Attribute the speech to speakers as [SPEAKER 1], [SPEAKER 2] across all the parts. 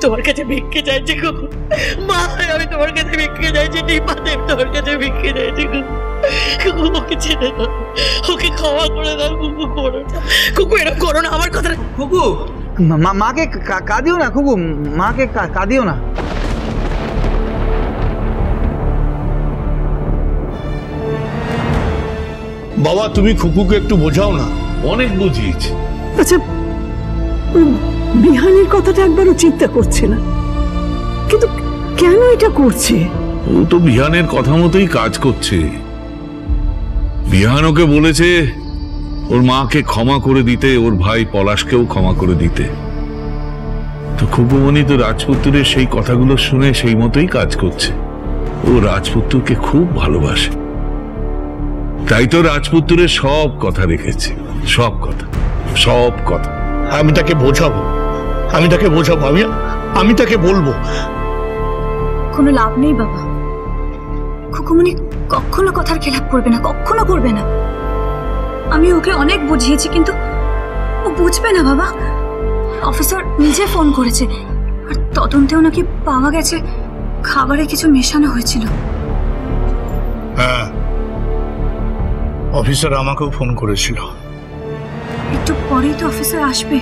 [SPEAKER 1] তোমার কাছে ভিক্ষে চাইছি গো মা, আমি তোমার কাছে ভিক্ষে চাইছি, নিপাদেব তোমার কাছে ভিক্ষে চাইছি গো। ওকে ছেড়ে দাও, ওকে ক্ষমা করে দাও কুকু, করো না কুকু, এরকম করো না আমার কথা।
[SPEAKER 2] কুকু মাকে কাঁদিও না, কুকু মাকে কাঁদিও না।
[SPEAKER 3] বাবা তুমি খুকুকে একটু বোঝাও না। অনেক বুঝিয়েছি।
[SPEAKER 4] আচ্ছা, বিহানের কথাটা একবারও চিন্তা করছে না, কিন্তু কেন এটা করছে?
[SPEAKER 3] ও তো বিহানের কথা মতোই কাজ করছে। বিহান ওকে বলেছে ওর মাকে ক্ষমা করে দিতে, ওর ভাই পলাশকেও ক্ষমা করে দিতে। তো খুকুমণি তো রাজপুত্রের সেই কথাগুলো শুনে সেই মতোই কাজ করছে। ও রাজপুত্রকে খুব ভালোবাসে, তাই তো রাজপুত্রের সব কথা রেখেছে, সব কথা, সব কথা। আমি তাকে বোঝাবো, আমি তাকে বোঝাবো, আমি তাকে বলবো।
[SPEAKER 5] কোনো লাভ নেই বাবা, খুকুমণি কখনো কথার খেলাপ করবে না, কখনো করবে না। আমি ওকে অনেক বুঝিয়েছি, কিন্তু ও বুঝবে না বাবা। অফিসার নিজে ফোন করেছে, আর তদন্তেও নাকি পাওয়া গেছে খাবারে কিছু মেশানো হয়েছিল।
[SPEAKER 3] হ্যাঁ, অফিসার আমাকেও ফোন করেছিল।
[SPEAKER 5] একটু পরেই তো অফিসার আসবে।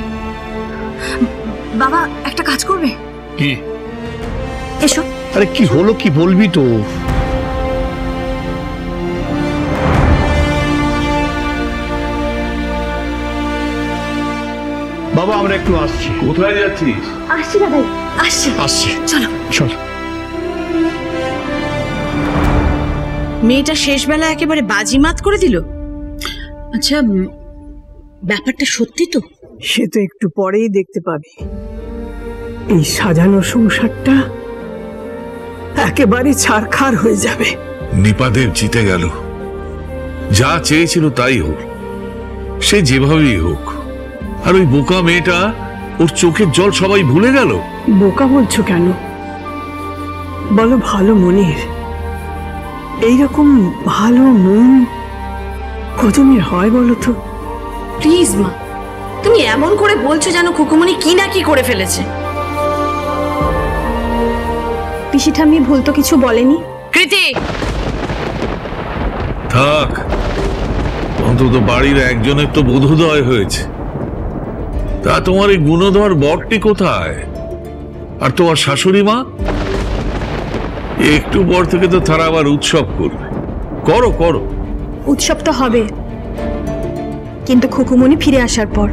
[SPEAKER 5] বাবা একটা কাজ করবে?
[SPEAKER 3] কি?
[SPEAKER 5] এসো।
[SPEAKER 3] আরে কি হলো, কি বলবি তো? বাবা আমরা একটু আসছি। কোথায় যাচ্ছিস?
[SPEAKER 5] আসছি দাদাই, আসছি।
[SPEAKER 3] আসছি,
[SPEAKER 5] চলো
[SPEAKER 3] চল।
[SPEAKER 1] মেয়েটা শেষ বেলা একেবারে বাজিমাত করে দিল। আচ্ছা, ব্যাপারটা সত্যি তো?
[SPEAKER 4] সে তো একটু পরেই দেখতে পাবে। এই সাজানো সংসারটা একেবারে ছারখার হয়ে যাবে।
[SPEAKER 3] নিপাদেব জিতে গেল, যা চেয়েছিল তাই হোক, সে যেভাবেই হোক। আর ওই বোকা মেয়েটা, ওর চোখের জল সবাই ভুলে গেল।
[SPEAKER 4] বোকা বলছো কেন? বলো ভালো মনের। এইরকম ভালো মন কজনের হয় বলো তো?
[SPEAKER 1] প্লিজ মা, তুমি এমন করে বলছো যেন খুকুমণি কি না কি করে ফেলেছে।
[SPEAKER 5] পিসি ঠাম্মি ভুল তো কিছু বলেনি।
[SPEAKER 1] কৃতি
[SPEAKER 3] থাক, অন্তত বাড়ির একজনের তো বোধোদয় হয়েছে। তা তোমার এই গুণধর বরটি কোথায়? আর তোমার শাশুড়ি মা? একটু পর থেকে তো তারা আবার উৎসব করবে। করো করো।
[SPEAKER 5] উৎসব তো হবে, কিন্তু খুকুমণি ফিরে আসার পর।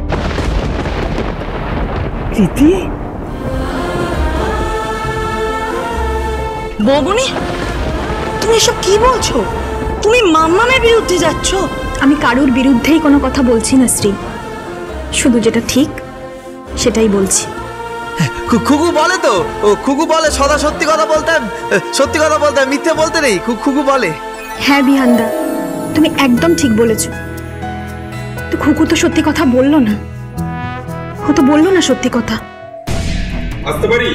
[SPEAKER 4] প্রীতি,
[SPEAKER 1] বৌমনি, তুমি এসব কি বলছো? তুমি মাম্মামের বিরুদ্ধে যাচ্ছ?
[SPEAKER 5] আমি কারুর বিরুদ্ধেই কোনো কথা বলছি না শ্রী, শুধু যেটা ঠিক সেটাই বলছি।
[SPEAKER 2] খুকু বলে তো, ও খুকু বলে সদা সত্যি কথা বলতে, সত্যি কথা বলতে, মিথ্যে বলতে নেই। খুকু বলে।
[SPEAKER 5] হ্যাঁ বিহানদা, তুমি একদম ঠিক বলেছো। তো খুকু তো সত্যি কথা বললো না, ও তো বললো না সত্যি কথা।
[SPEAKER 6] আসতে পারি?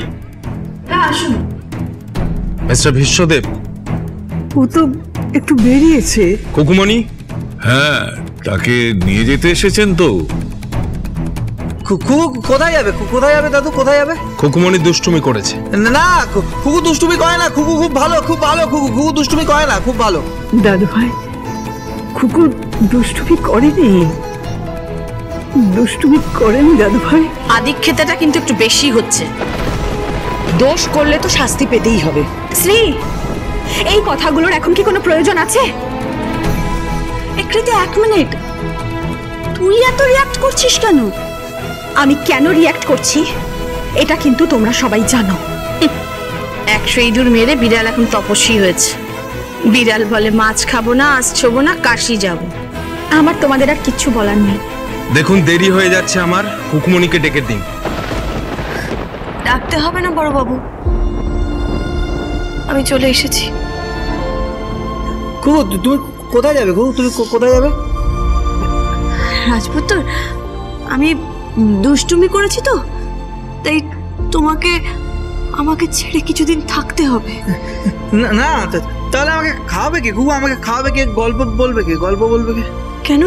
[SPEAKER 5] হ্যাঁ আসুন।
[SPEAKER 6] মিস্টার ভীষ্মদেব,
[SPEAKER 4] ও তো একটু বেরিয়েছে।
[SPEAKER 6] খুকুমণি?
[SPEAKER 3] হ্যাঁ, তাকে নিয়ে যেতে এসেছেন তো?
[SPEAKER 2] খুকু কোথায় যাবে? কোথায় যাবে দাদু, কোথায় যাবে?
[SPEAKER 6] খুকুমণি দুষ্টুমি করেছে।
[SPEAKER 2] না, খুকু দুষ্টুমি করে না। খুকু খুব ভালো, খুব ভালো। খুকু দুষ্টুমি করে না, খুব ভালো।
[SPEAKER 4] দাদু ভাই, কুকুর দুষ্টুমি করেনি, দুষ্টুমি করেনি দাদু ভাই।
[SPEAKER 1] আদিক্ষেতাটা কিন্তু একটু বেশি হচ্ছে। দোষ করলে তো শাস্তি পেতেই হবে।
[SPEAKER 5] শ্রী, এই কথাগুলোর এখন কি কোনো প্রয়োজন আছে?
[SPEAKER 1] কৃতি, এক মিনিট, তুই এত রিয়াক্ট করছিস কেন?
[SPEAKER 5] আমি কেন রিয়াক্ট করছি এটা কিন্তু তোমরা সবাই জানো।
[SPEAKER 1] 100 ইঁদুর মেরে বিড়াল এখন তপস্বী হয়েছে। বিড়াল বলে মাছ খাবো না, আজ ছোবো না, কাশি যাবো।
[SPEAKER 5] আমার তোমাদের আর কিচ্ছু বলার নেই।
[SPEAKER 6] দেখুন দেরি হয়ে যাচ্ছে আমার, খুকুমণিকে ডেকে দিন।
[SPEAKER 1] ডাকতে হবে না বড় বাবু, আমি চলে এসেছি।
[SPEAKER 2] খুকু তুমি কোথায় যাবে? খুকু তুমি কোথায় যাবে?
[SPEAKER 1] রাজপুত্র, আমি দুষ্টুমি করেছি তো, তাই তোমাকে আমাকে ছেড়ে কিছুদিন থাকতে হবে।
[SPEAKER 2] না, তাহলে আমাকে খাওয়াবে কে? খুকু আমাকে খাওয়াবে কে? গল্প বলবে কে? গল্প বলবে কে?
[SPEAKER 1] কেন?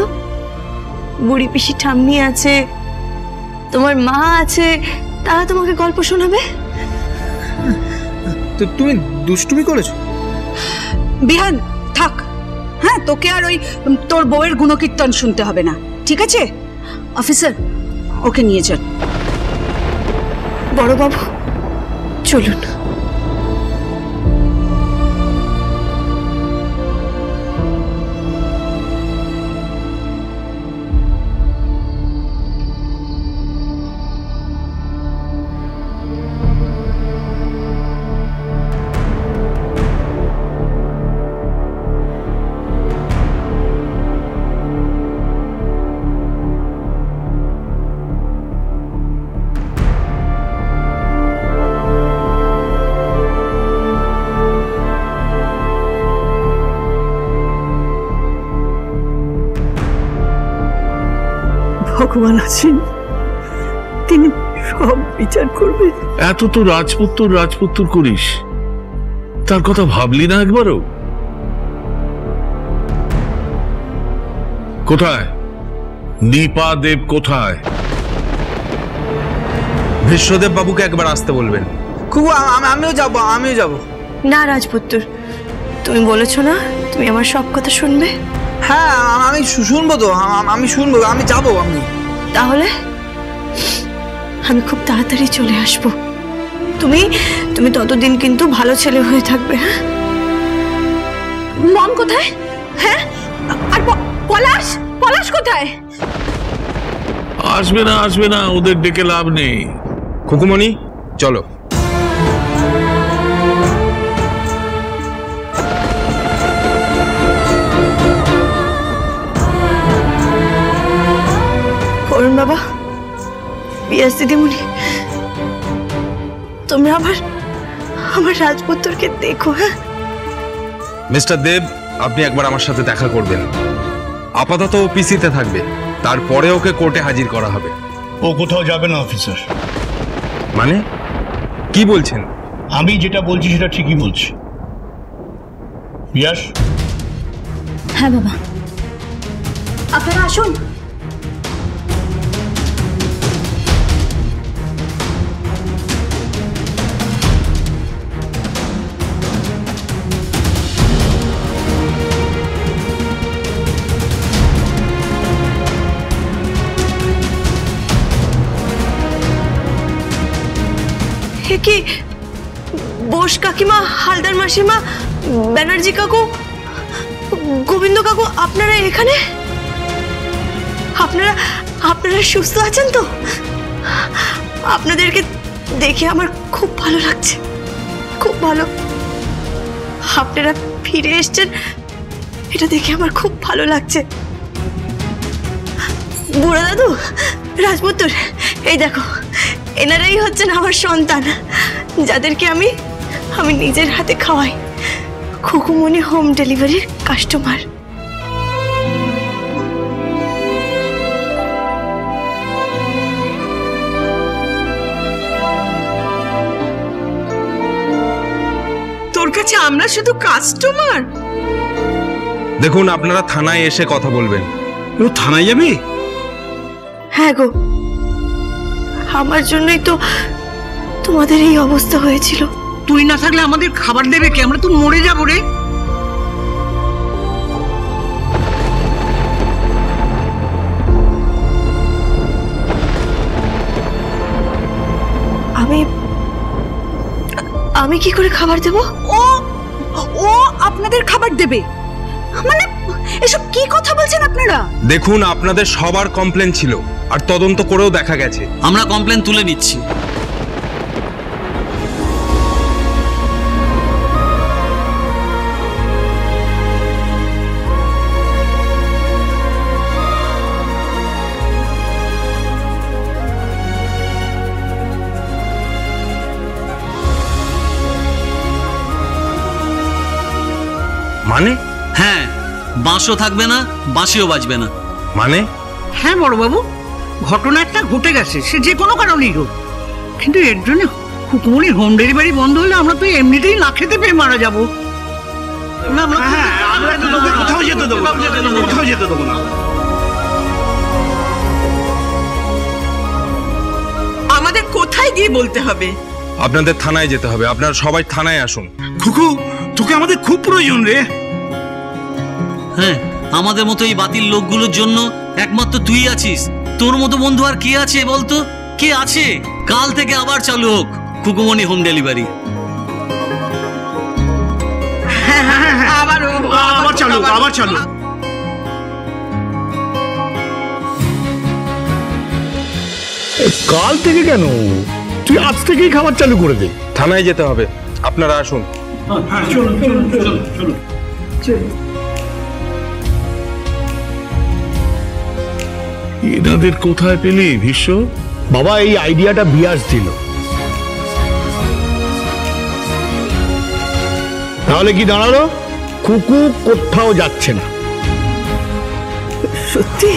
[SPEAKER 1] বুড়ি পিসি ঠাম্মি আছে, তোমার মা আছে, তারা তোমাকে গল্প শোনাবে।
[SPEAKER 6] তো তুমি দুষ্টুমি করেছো?
[SPEAKER 7] বিহান থাক, হ্যাঁ তোকে আর ওই তোর বউয়ের গুণকীর্তন শুনতে হবে না, ঠিক আছে? অফিসার ওকে নিয়ে যান।
[SPEAKER 5] বড়বাবু চলুন।
[SPEAKER 4] ভগবান আছেন, তিনি সব বিচার করবেন।
[SPEAKER 3] এত তো রাজপুত্র করিস, তার কথা ভাবলি না একবারও? কোথায় নিপা দেব, কোথায়?
[SPEAKER 6] ভীষ্মদেব বাবুকে একবার আসতে বলবেন।
[SPEAKER 2] খুকু আমিও যাবো।
[SPEAKER 5] না রাজপুত্র, তুমি বলেছো না তুমি আমার সব কথা শুনবে।
[SPEAKER 2] হ্যাঁ আমি শুনবো তো, আমি শুনবো, আমি যাবো।
[SPEAKER 5] তাহলে আমি খুব তাড়াতাড়ি চলে আসবো। তুমি ততদিন কিন্তু ভালো ছেলে হয়ে থাকবে। হ্যাঁ, মম কোথায়? হ্যাঁ, আর পলাশ কোথায়?
[SPEAKER 3] আসবে না, ওদের ডেকে লাভ নেই।
[SPEAKER 6] খুকুমণি চলো।
[SPEAKER 5] অরুণ বাবা, বিয়াস দিদিমণি, তোমরা আমার রাজপুত্রকে দেখো। হ্যাঁ
[SPEAKER 6] মিস্টার দেব, আপনি একবার আমার সাথে দেখা করবেন। আপাতত ও পিসিতে থাকবে, তারপরে ওকে কোর্টে হাজির করা হবে।
[SPEAKER 8] ও কোথাও যাবে না অফিসার।
[SPEAKER 6] মানে কি বলছেন?
[SPEAKER 8] আমি যেটা বলছি সেটা ঠিকই বলছি। বিয়াস।
[SPEAKER 5] হ্যাঁ বাবা, আপনারা আসুন। কি বোস কাকিমা, হালদার মাসিমা, ব্যানার্জি কাকু, গোবিন্দ কাকু, আপনারা এখানে? আপনারা সুস্থ আছেন তো? আপনাদেরকে দেখে আমার খুব ভালো লাগছে, খুব ভালো। আপনারা ফিরে এসেছেন, এটা দেখে আমার খুব ভালো লাগছে। বুড়া দাদু, রাজপুত্র, এই দেখো, এনারাই হচ্ছেন আমার সন্তান, যাদেরকে আমি নিজের হাতে খাওয়াই। খুকুমণি হোম ডেলিভারির কাস্টমার।
[SPEAKER 7] তোর কাছে আমরা শুধু কাস্টমার?
[SPEAKER 6] দেখুন, আপনারা থানায় এসে কথা বলবেন।
[SPEAKER 8] ও থানায় যাবে?
[SPEAKER 5] হ্যাঁ গো, আমার জন্যই তো তোমাদের এই অবস্থা হয়েছিল।
[SPEAKER 7] তুই না থাকলে আমাদের খাবার দেবে কে? আমরা তো মরে যাবো রে।
[SPEAKER 5] আমি কি করে খাবার দেব?
[SPEAKER 7] ও আপনাদের খাবার দেবে? মানে এসব কি কথা বলছেন আপনারা?
[SPEAKER 6] দেখুন, আপনাদের সবার কমপ্লেন ছিল, আর তদন্ত করেও দেখা গেছে।
[SPEAKER 9] আমরা কমপ্লেন তুলে নিচ্ছি।
[SPEAKER 6] মানে?
[SPEAKER 9] হ্যাঁ, বাঁশও থাকবে না, বাঁশিও বাজবে না।
[SPEAKER 6] মানে?
[SPEAKER 7] হ্যাঁ বড়বাবু, ঘটনা একটা ঘটে গেছে, সে যে কোনো কারণেই হোক, কিন্তু এর জন্য খুকুমণির হোম ডেলিভারি বন্ধ হলে আমরা তো এমনিতেই না খেতে পেয়ে মারা যাবো।
[SPEAKER 8] কোথাও যেতে দেবো না।
[SPEAKER 7] আমাদের কোথায় গিয়ে বলতে হবে?
[SPEAKER 6] আপনাদের থানায় যেতে হবে, আপনারা সবাই থানায় আসুন।
[SPEAKER 8] খুকু, তোকে আমাদের খুব প্রয়োজন রে।
[SPEAKER 9] হ্যাঁ, আমাদের মতো এই বাতিল লোকগুলোর জন্য একমাত্র তুই আছিস। তোর মতো বন্ধু আর কে আছে বলতো? কে আছে? কাল থেকে আবার চালু হোক খুকুমনি হোম ডেলিভারি।
[SPEAKER 8] আবার চালু, আবার চালু।
[SPEAKER 10] কাল থেকে কেন? তুই আজ থেকেই খাবার চালু করে দে।
[SPEAKER 6] থানায় যেতে হবে, আপনারা আসুন।
[SPEAKER 3] এনাদের কোথায় পেলি ভীষ্ম?
[SPEAKER 10] বাবা, এই আইডিয়াটা বিয়াস দিল। তাহলে কি দাঁড়ালো? কুকু কোথাও যাচ্ছে না।
[SPEAKER 4] সত্যি?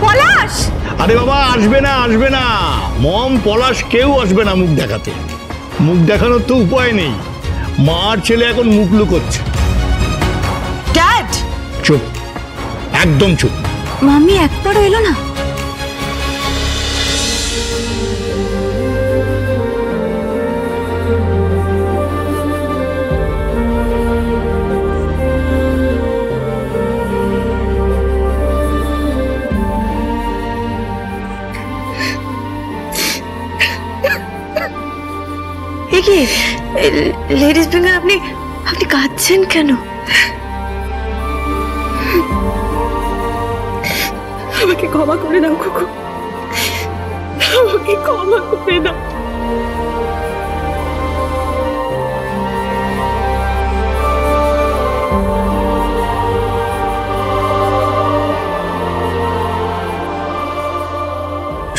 [SPEAKER 5] পলাশ!
[SPEAKER 10] আরে বাবা, আসবে না, আসবে না। মম, পলাশ কেউ আসবে না মুখ দেখাতে। মুখ দেখানোর তো উপায় নেই। মার ছেলে এখন মুখ লুকোচ্ছে।
[SPEAKER 5] ড্যাড!
[SPEAKER 10] চুপ, একদম চুপ।
[SPEAKER 5] মাম্মি একবারও এলো না?
[SPEAKER 1] কি লেডিস ফিঙ্গার, আপনি আপনি কাঁদছেন কেন? আমাকে ক্ষমা করে দাও কুকু, আমাকে ক্ষমা করে দাও।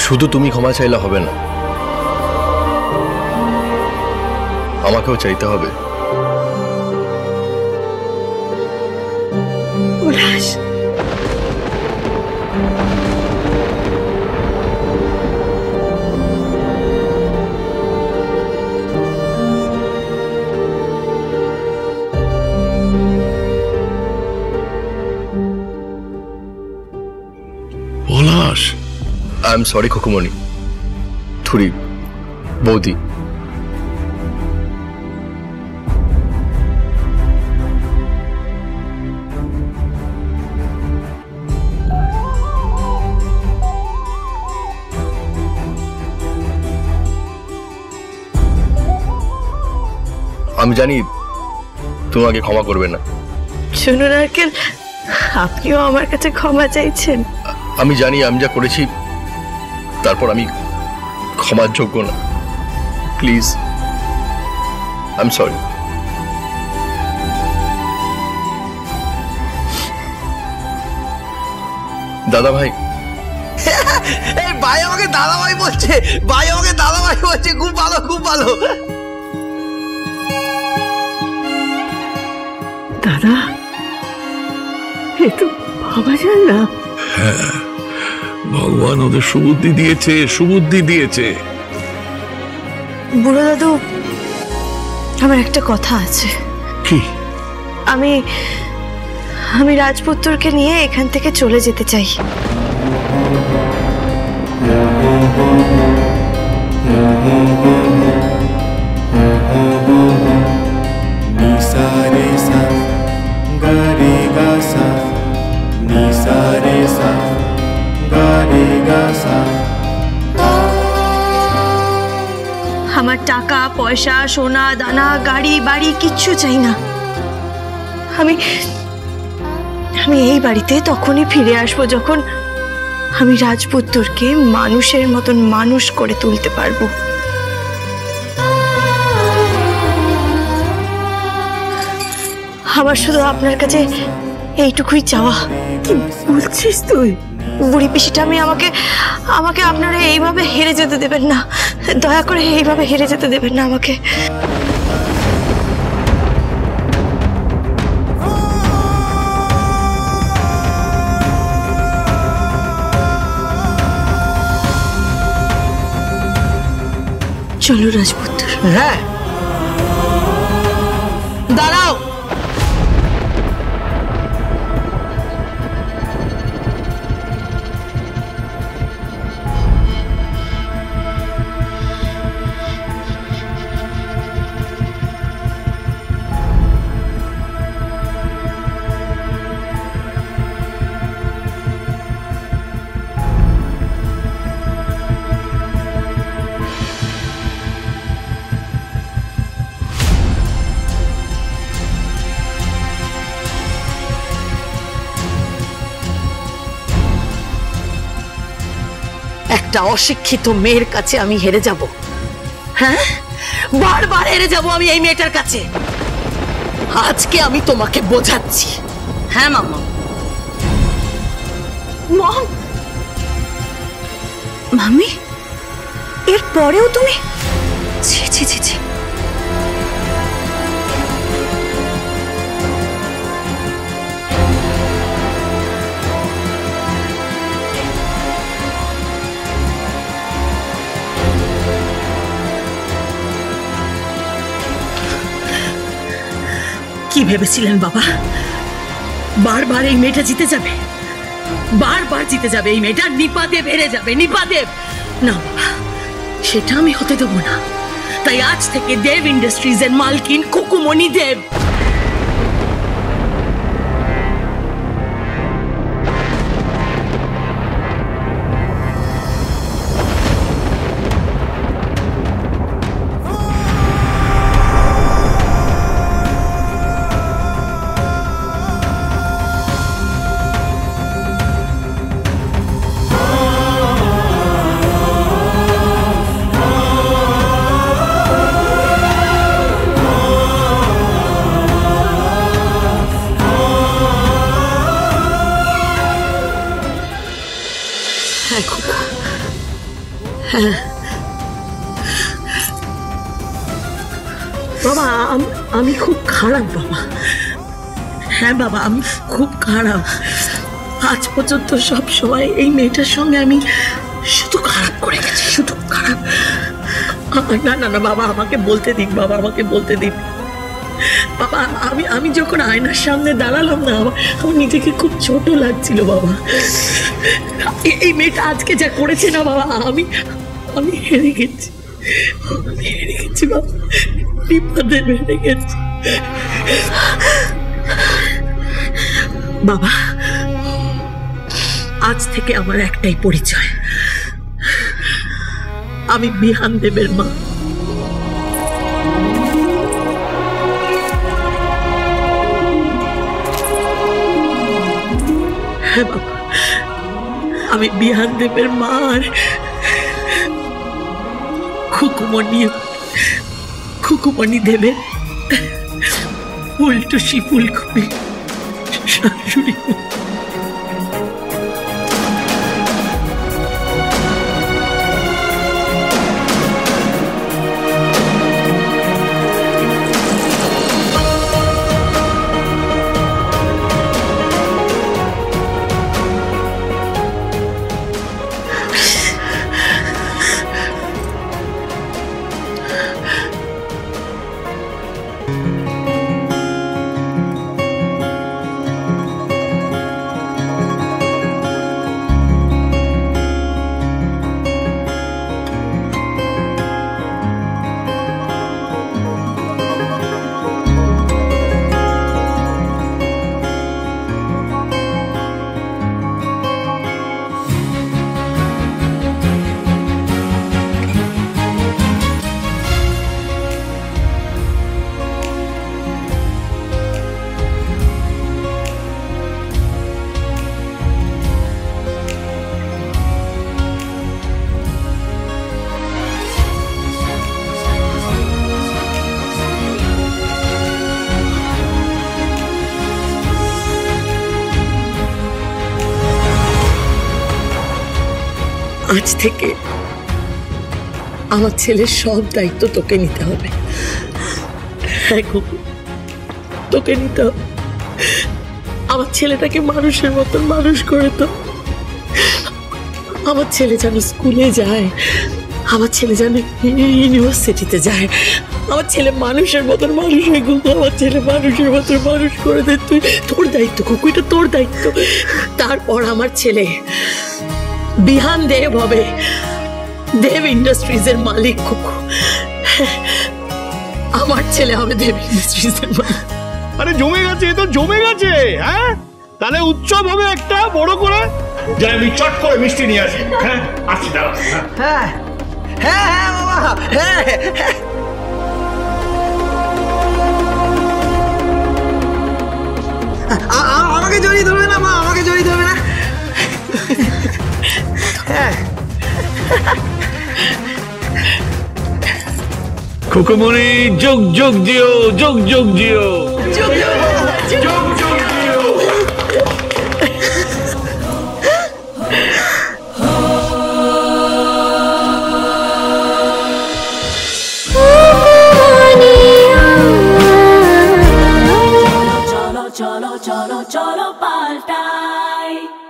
[SPEAKER 11] শুধু তুমি ক্ষমা চাইলে হবে না, আমাকেও চাইতে হবে।
[SPEAKER 1] পলাশ,
[SPEAKER 3] পলাশ,
[SPEAKER 11] আই এম সরি খুকুমণি, থুরি, বৌদি। আমি জানি তোমাকে ক্ষমা করবে না।
[SPEAKER 1] শুনুন আঙ্কেল, আপনিও আমার কাছে ক্ষমা চাইছেন।
[SPEAKER 11] আমি জানি আমি যা করেছি তারপর আমি ক্ষমার যোগ্য না। Please, I am sorry. দাদা ভাই,
[SPEAKER 2] এই ভাই আমাকে দাদা ভাই বলছে, ভাই আমাকে দাদা ভাই বলছে। খুব ভালো, খুব ভালো।
[SPEAKER 4] দাদা, এ তো ভাবা যায় না।
[SPEAKER 3] হ্যাঁ, ভগবান ওদের সুবুদ্ধি দিয়েছে, সুবুদ্ধি দিয়েছে।
[SPEAKER 1] বুড়ো দাদু, আমার একটা কথা আছে।
[SPEAKER 3] কি?
[SPEAKER 1] আমি রাজপুত্রকে নিয়ে এখান থেকে চলে যেতে চাই। আমার টাকা পয়সা, সোনা দানা, গাড়ি বাড়ি কিচ্ছু চাই না। আমি এই বাড়িতে তখনই ফিরে আসবো যখন আমি রাজপুত্রকে মানুষের মতন মানুষ করে তুলতে পারবো। আমার শুধু আপনার কাছে এইটুকুই চাওয়া।
[SPEAKER 4] কি বলছিস তুই?
[SPEAKER 1] বুড়ি পিসিটা, আমাকে আপনারা এইভাবে হেরে যেতে দেবেন না। দয়া করে এইভাবে হেরে যেতে দেবেন না আমাকে। চলো রাজপুত্র।
[SPEAKER 2] হ্যাঁ,
[SPEAKER 1] দাঁড়াও। একটা অশিক্ষিত মেয়ের কাছে আমি হেরে যাব? হ্যাঁ, বারবার হেরে যাব আমি এই মেয়েটার কাছে। আজকে আমি তোমাকে বোঝাচ্ছি।
[SPEAKER 5] হ্যাঁ মাম্মা। মম, মাম্মি, এর পরেও তুমি? ছি ছি ছি ছি।
[SPEAKER 1] কি ভেবেছিলেন বাবা? বারবার এই মেয়েটা জিতে যাবে, বারবার জিতে যাবে এই মেয়েটা, নিপাদেব হেরে যাবে, নিপাদেব। না বাবা, সেটা আমি হতে দেবো না। তাই আজ থেকে দেব ইন্ডাস্ট্রিজের মালকিন খুকুমণি দেব। বাবা, আমি খুব খারাপ বাবা। হ্যাঁ বাবা, আমি খুব খারাপ। আজ পর্যন্ত সব সময় এই মেয়েটার সঙ্গে আমি শুধু খারাপ করে গেছি, শুধু খারাপ। না না না বাবা, আমাকে বলতে দিন বাবা, আমাকে বলতে দিন বাবা। আমি যখন আয়নার সামনে দাঁড়ালাম না, আমার নিজেকে খুব ছোট লাগছিল বাবা। এই মেয়েটা আজকে যা করেছে না বাবা, আমি হেরে গেছি, আমি হেরে গেছি বাবা, নিপাদেব হেরে গেছি বাবা। আজ থেকে আমার একটাই পরিচয়, আমি বিহান দেবের মা। হ্যাঁ বাবা, আমি বিহান দেবের মা। আর খুকুমণি দেবের উল্টোশি ফুলকপি শাশুড়ি। আজ থেকে আমার ছেলের সব দায়িত্ব তোকে নিতে হবে। হ্যাঁ খুকু, তোকে নিতে হবে। আমার ছেলেটাকে মানুষের মতন মানুষ করে তো। আমার ছেলে যেন স্কুলে যায়, আমার ছেলে যেন ইউনিভার্সিটিতে যায়, আমার ছেলে মানুষের মতন মানুষ হয়ে খুকু, আমার ছেলে মানুষের মতন মানুষ করে দে তুই। তোর দায়িত্ব খুকু, এটা তোর দায়িত্ব। তারপর আমার ছেলে বিহান দেব হবে, দেব ইন্ডাস্ট্রিজের মালিক খুকু। আমার ছেলে হবে দেব ইন্ডাস্ট্রিজের মালিক।
[SPEAKER 10] আরে জমে গেছে, তো জমে গেছে। হ্যাঁ, তাহলে উৎসব হবে একটা বড় করে। যাই আমি চট করে মিষ্টি নিয়ে আসি। হ্যাঁ আসি, দাঁড়া।
[SPEAKER 2] হ্যাঁ হ্যাঁ হ্যাঁ বাবা, হ্যাঁ হ্যাঁ। আমাকে জড়িয়ে ধরবে না মা, আমাকে জড়িয়ে ধরবে না। হ্যাঁ
[SPEAKER 3] খুকুমনি যোগ যোগ জিও, যোগ যোগ Jio.
[SPEAKER 12] cholo cholo cholo cholo paltai